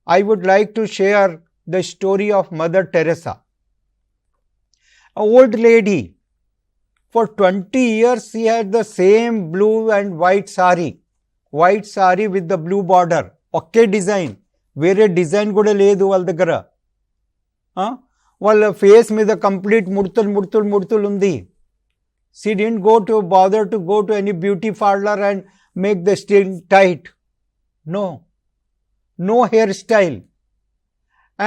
I would like to share the story of Mother Teresa. An old lady, for 20 years she had the same blue and white sari with the blue border. Okay design, వేరే design కూడా లేదు వాళ్ళ దగ్గర. వాళ్ళ face మీద complete ముడుతులు ఉంది. She didn't bother to go to any beauty parlor and make the skin tight. No hairstyle.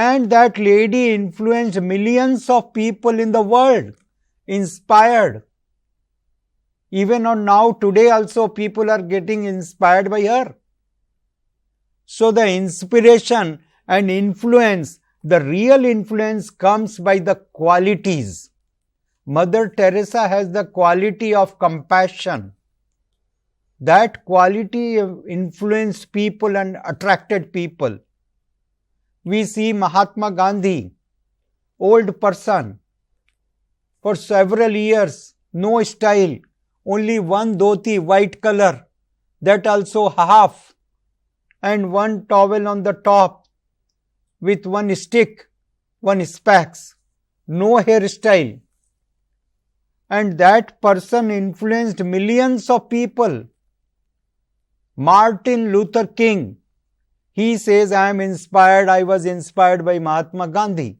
And that lady influenced millions of people in the world, inspired. Even on now, today also people are getting inspired by her. So the inspiration and influence, the real influence comes by the qualities. Mother Teresa has the quality of compassion. That quality influenced people and attracted people. We see Mahatma Gandhi, old person, for several years, no style, only one dhoti, white color, that also half, and one towel on the top with one stick, one specs, no hairstyle. And that person influenced millions of people. Martin Luther King, he says, I was inspired by Mahatma Gandhi.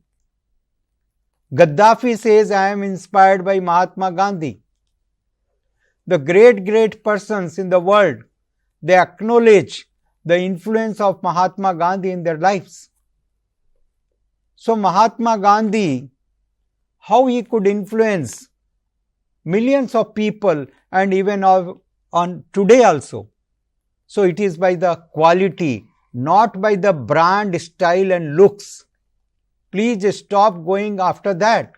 Gaddafi says, I am inspired by Mahatma Gandhi. The great persons in the world, they acknowledge the influence of Mahatma Gandhi in their lives. So Mahatma Gandhi, how he could influence millions of people and even on today also. So it is by the quality, not by the brand, style and looks. Please stop going after that.